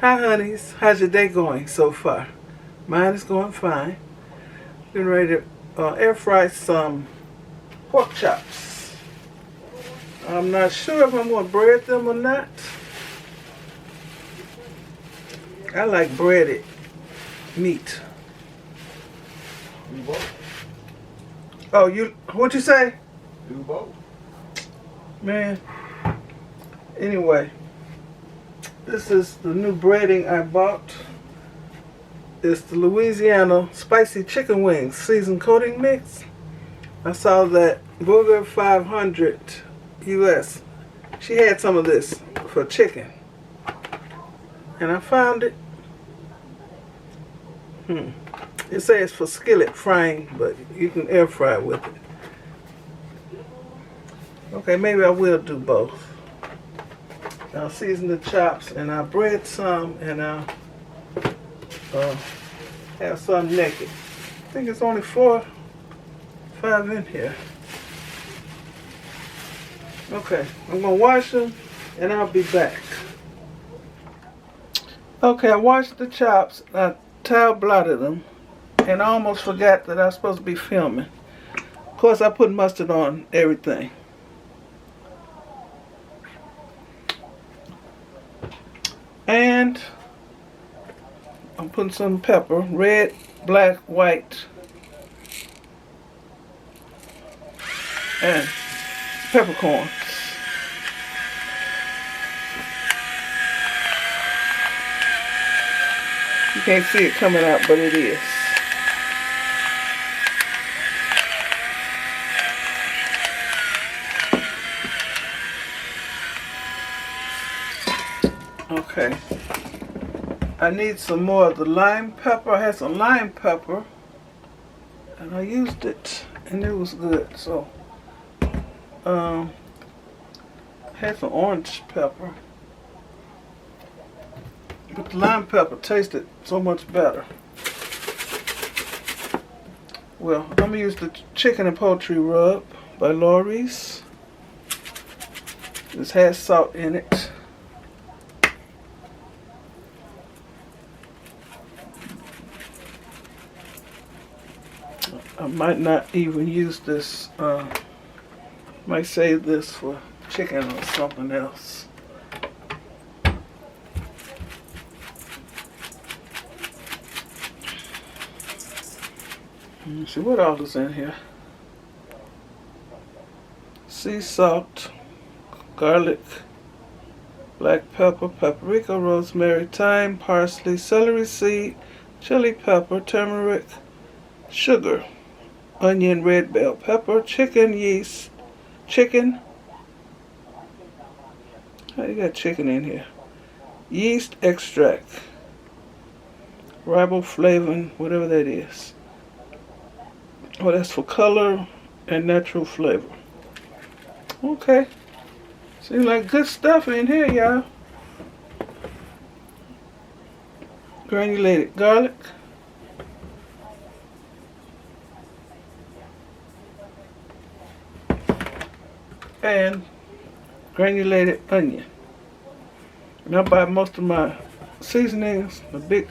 Hi, honeys. How's your day going so far? Mine is going fine. Getting ready to air fry some pork chops. I'm not sure if I'm going to bread them or not. I like breaded meat. Do both. Oh, what'd you say? Do both. Man. Anyway, this is the new breading I bought. It's the Louisiana spicy chicken wings seasoned coating mix. I saw that Booger 500 US. She had some of this for chicken. And I found it. It says for skillet frying, but you can air fry with it. Okay, maybe I will do both. I'll season the chops and I'll bread some and I'll have some naked. I think it's only 5 in here. Okay, I'm gonna wash them and I'll be back. Okay, I washed the chops. I towel blotted them and I almost forgot that I was supposed to be filming. Of course, I put mustard on everything. And I'm putting some pepper, red, black, white, and peppercorns. You can't see it coming out, but it is. Okay. I need some more of the lime pepper. I had some lime pepper and I used it and it was good. So I had some orange pepper, but the lime pepper tasted so much better. Well, I'm gonna use the chicken and poultry rub by Lori's. This has salt in it. I might not even use this, might save this for chicken or something else. Let me see what else is in here. Sea salt, garlic, black pepper, paprika, rosemary, thyme, parsley, celery seed, chili pepper, turmeric, sugar, onion, red bell pepper, chicken, yeast, chicken. How you got chicken in here? Yeast extract, riboflavin, whatever that is. Oh, that's for color and natural flavor. Okay. Seems like good stuff in here, y'all. Granulated garlic. And granulated onion. And I buy most of my seasonings, the big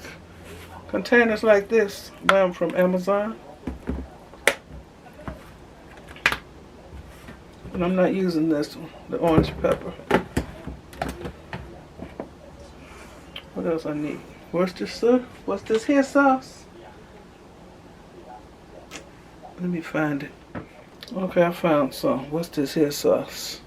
containers like this, buy them from Amazon. And I'm not using this one, the orange pepper. What else I need? Worcestershire? What's this here sauce? Let me find it. Okay, I found some. What's this here sauce?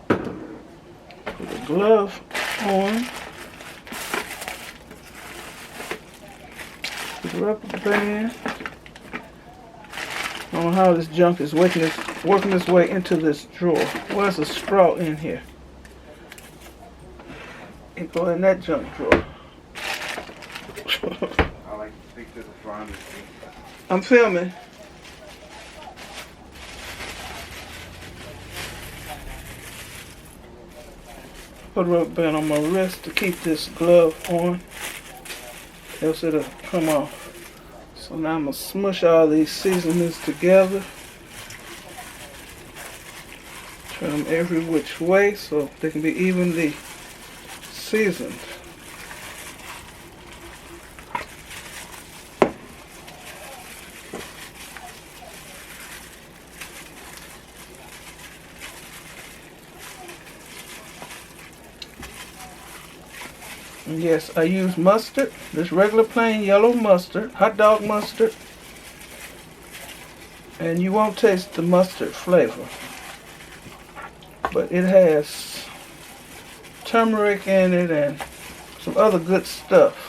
Put a glove on. Put a rubber band. I don't know how this junk is working its way into this drawer. Where's a straw in here? It go in that junk drawer. I like to speak to the front. I'm filming. Put a rubber band on my wrist to keep this glove on, else it'll come off. So now I'm going to smush all these seasonings together. Turn them every which way so they can be evenly seasoned. And yes, I use mustard, this regular plain yellow mustard, hot dog mustard, and you won't taste the mustard flavor, but it has turmeric in it and some other good stuff.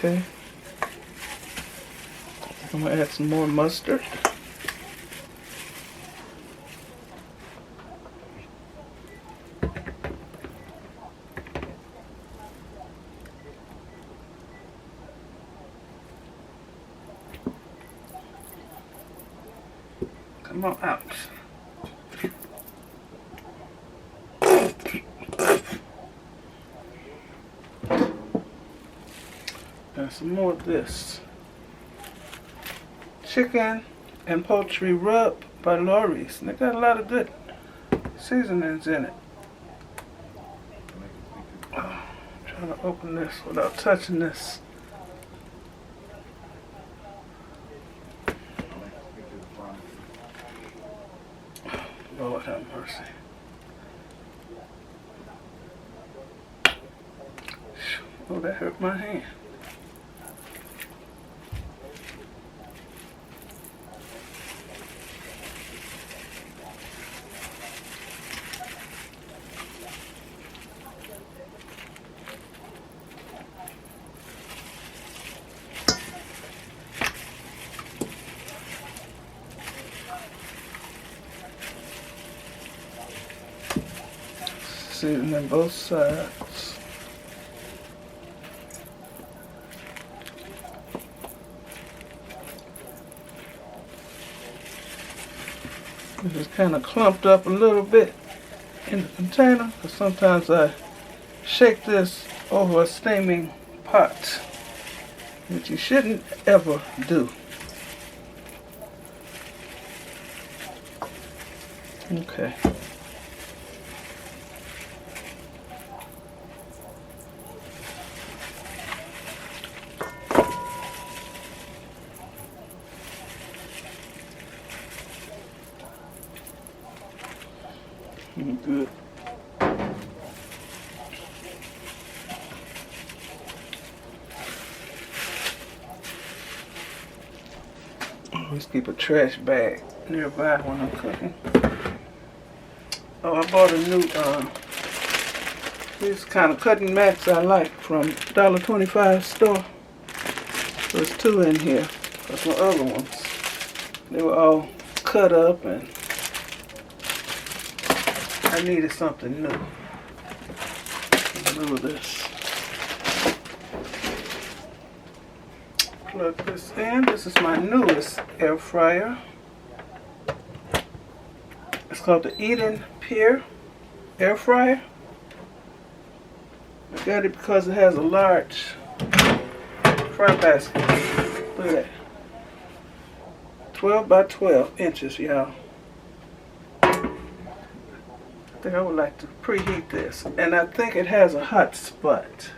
Okay, I'm gonna add some more mustard. Come on out. And some more of this. Chicken and Poultry Rub by Lori's. And they got a lot of good seasonings in it. Oh, trying to open this without touching this. Lord have mercy. Oh, that hurt my hand. Seasoning both sides. It is kind of clumped up a little bit in the container because sometimes I shake this over a steaming pot, which you shouldn't ever do. Okay. Good. Always keep a trash bag nearby when I'm cooking. Oh, I bought a new, these kind of cutting mats I like from $1.25 store. There's 2 in here, because my other ones, they were all cut up and I needed something new. New of this. Plug this in. This is my newest air fryer. It's called the EdenPeer air fryer. I got it because it has a large fry basket. Look at that. 12 by 12 inches, y'all. I think I would like to preheat this, and I think it has a hot spot.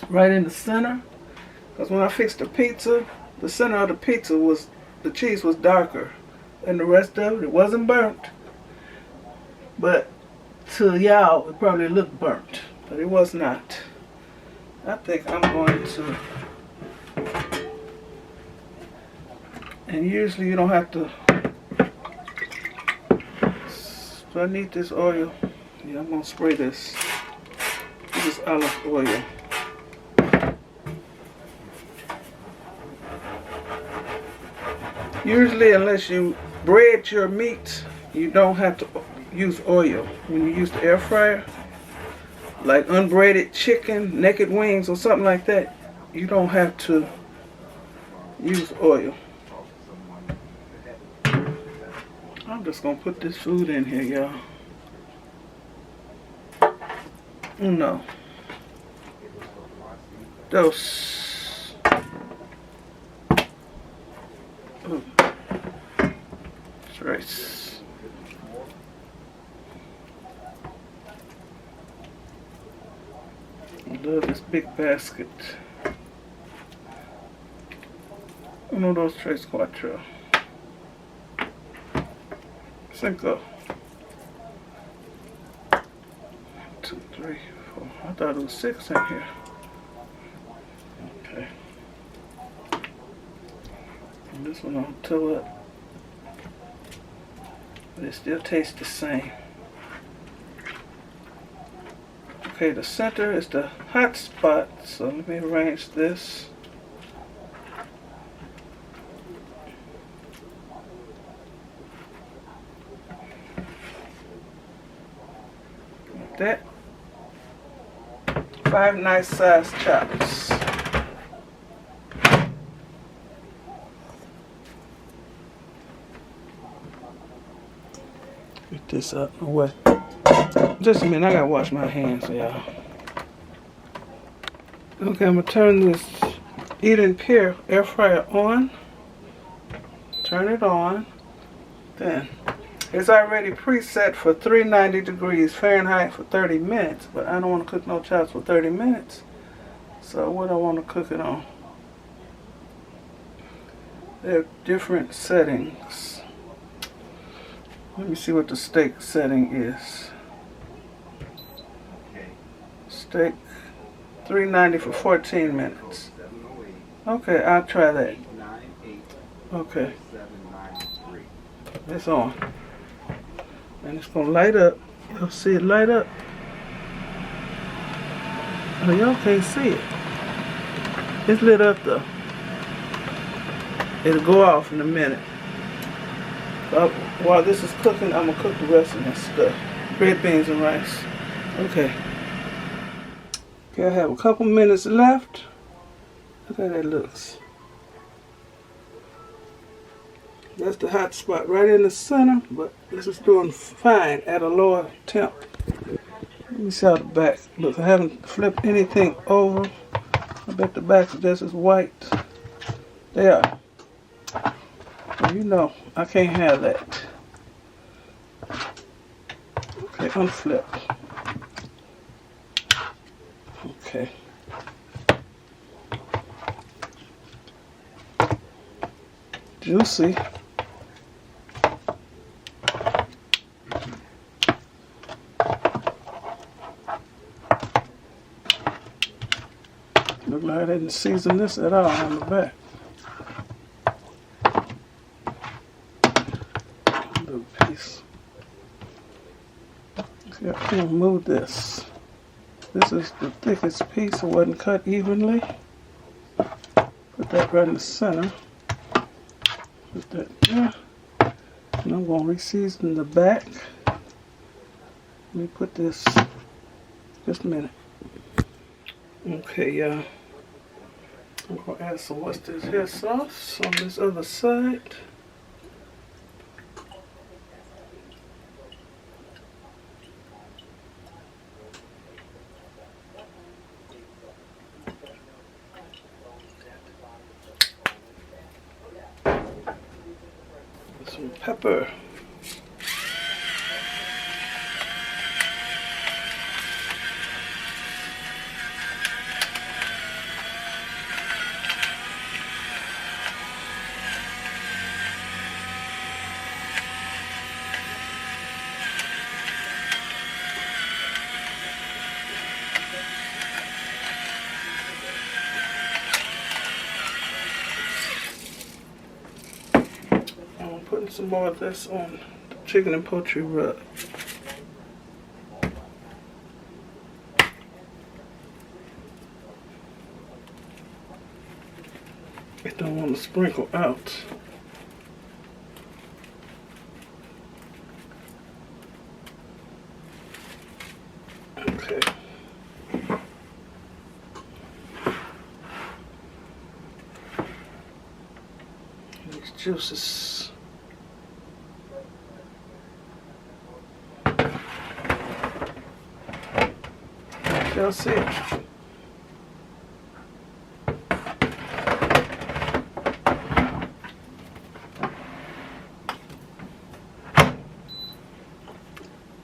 Right in the center, because when I fixed the pizza, the center of the pizza was, the cheese was darker than the rest of it. It wasn't burnt, but to y'all it probably looked burnt, but it was not. I think I'm going to, and usually you don't have to. So I need this oil. Yeah, I'm going to spray this. This is olive oil. Usually, unless you bread your meat, you don't have to use oil. When you use the air fryer, like unbreaded chicken, naked wings, or something like that, you don't have to use oil. I'm just gonna put this food in here, y'all. Uno. Dos. Tres. I love this big basket. Uno, dos, tres, cuatro. Cinco. 1, 2, 3, 4. I thought it was 6 in here. Okay. And this one I'll toe up. But it still tastes the same. Okay, the center is the hot spot. So let me arrange this. Like that. 5 nice sized chops. Get this up and wet. Just a minute, I gotta wash my hands, y'all. Okay, I'm gonna turn this EdenPeer air fryer on. Turn it on. Then it's already preset for 390 degrees Fahrenheit for 30 minutes, but I don't want to cook no chops for 30 minutes. So what I want to cook it on? There are different settings. Let me see what the steak setting is. Steak 390 for 14 minutes. Okay, I'll try that. Okay. It's on. And it's gonna light up. You'll see it light up. Oh, y'all can't see it. It's lit up though. It'll go off in a minute. While this is cooking, I'm gonna cook the rest of this stuff. Red beans and rice. Okay. Okay, I have a couple minutes left. Look how that looks. That's the hot spot right in the center, but this is doing fine at a lower temp. Let me see how the back looks. I haven't flipped anything over. I bet the back is just as white. There. Well, you know, I can't have that. Okay, unflip. Okay. Juicy. Look like I didn't season this at all on the back. A little piece. See, I can't move this. This is the thickest piece. It wasn't cut evenly. Put that right in the center. Put that there. And I'm going to re-season the back. Let me put this, just a minute. Okay, y'all. I'm going to add some Worcestershire sauce on this other side. Some pepper. Putting some more of this on the chicken and poultry rub. I don't want to sprinkle out. Okay. juices. Shall see.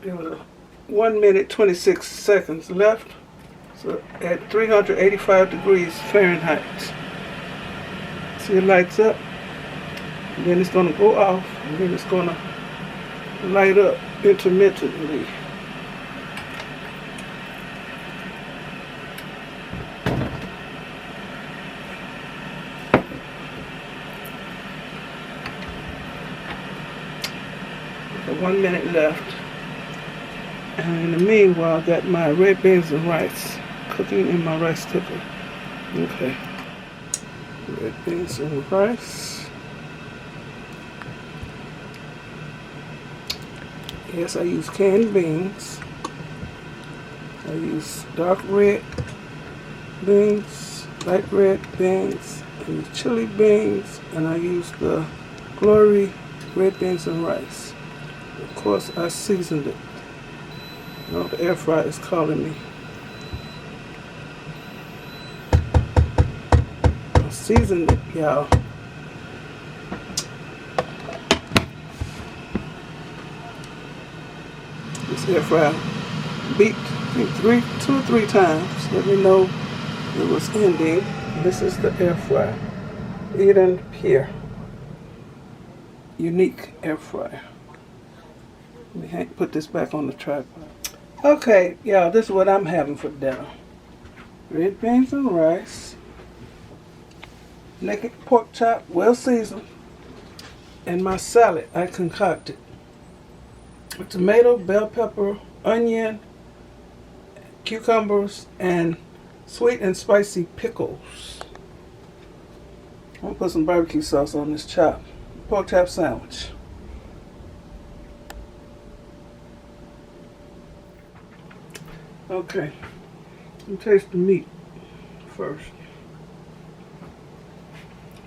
There was 1 minute 26 seconds left. So at 385 degrees Fahrenheit. See, it lights up. And then it's going to go off. And then it's going to light up intermittently. So 1 minute left. And in the meanwhile, I got my red beans and rice cooking in my rice cooker. Okay. Red beans and rice. Yes, I use canned beans. I use dark red beans, light red beans, I use chili beans, and I use the Glory red beans and rice. Of course, I seasoned it. You know, the air fryer is calling me. I seasoned it, y'all. This air fryer beeped, I think 2 or 3 times. Let me know it was ending. This is the air fryer. EdenPeer. Unique air fryer. Let me put this back on the tripod. Okay, y'all, this is what I'm having for dinner. Red beans and rice, naked pork chop, well seasoned, and my salad I concocted. Tomato, bell pepper, onion, cucumbers, and sweet and spicy pickles. I'm going to put some barbecue sauce on this pork chop sandwich. Okay, let me taste the meat first.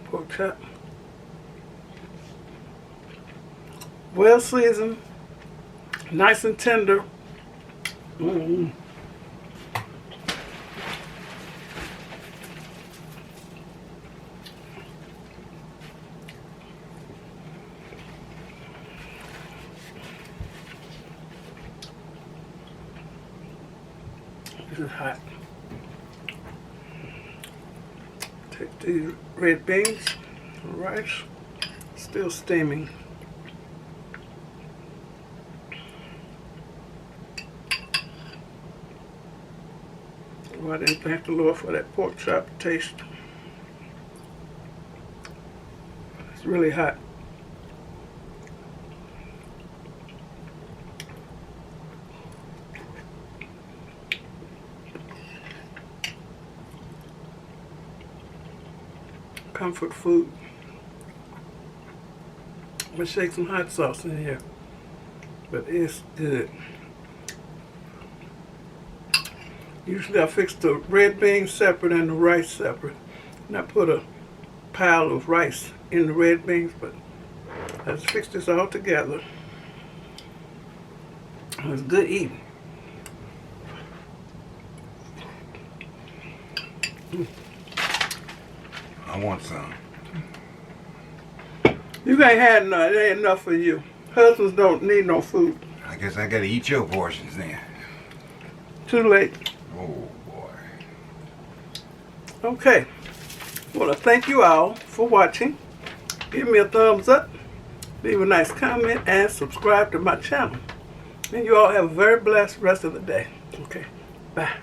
Pork chop. Well seasoned, nice and tender. This is hot. Take these red beans and rice, still steaming. Well, I didn't thank the Lord for that pork chop taste. It's really hot. Comfort food. I'm gonna shake some hot sauce in here, but it's good. Usually I fix the red beans separate and the rice separate, and I put a pile of rice in the red beans, but I just fixed this all together. It's good eating. I want some. You ain't had none. It ain't enough for you. Husbands don't need no food. I guess I gotta eat your portions then. Too late. Oh boy. Okay. Well, I thank you all for watching. Give me a thumbs up, leave a nice comment, and subscribe to my channel. And you all have a very blessed rest of the day. Okay. Bye.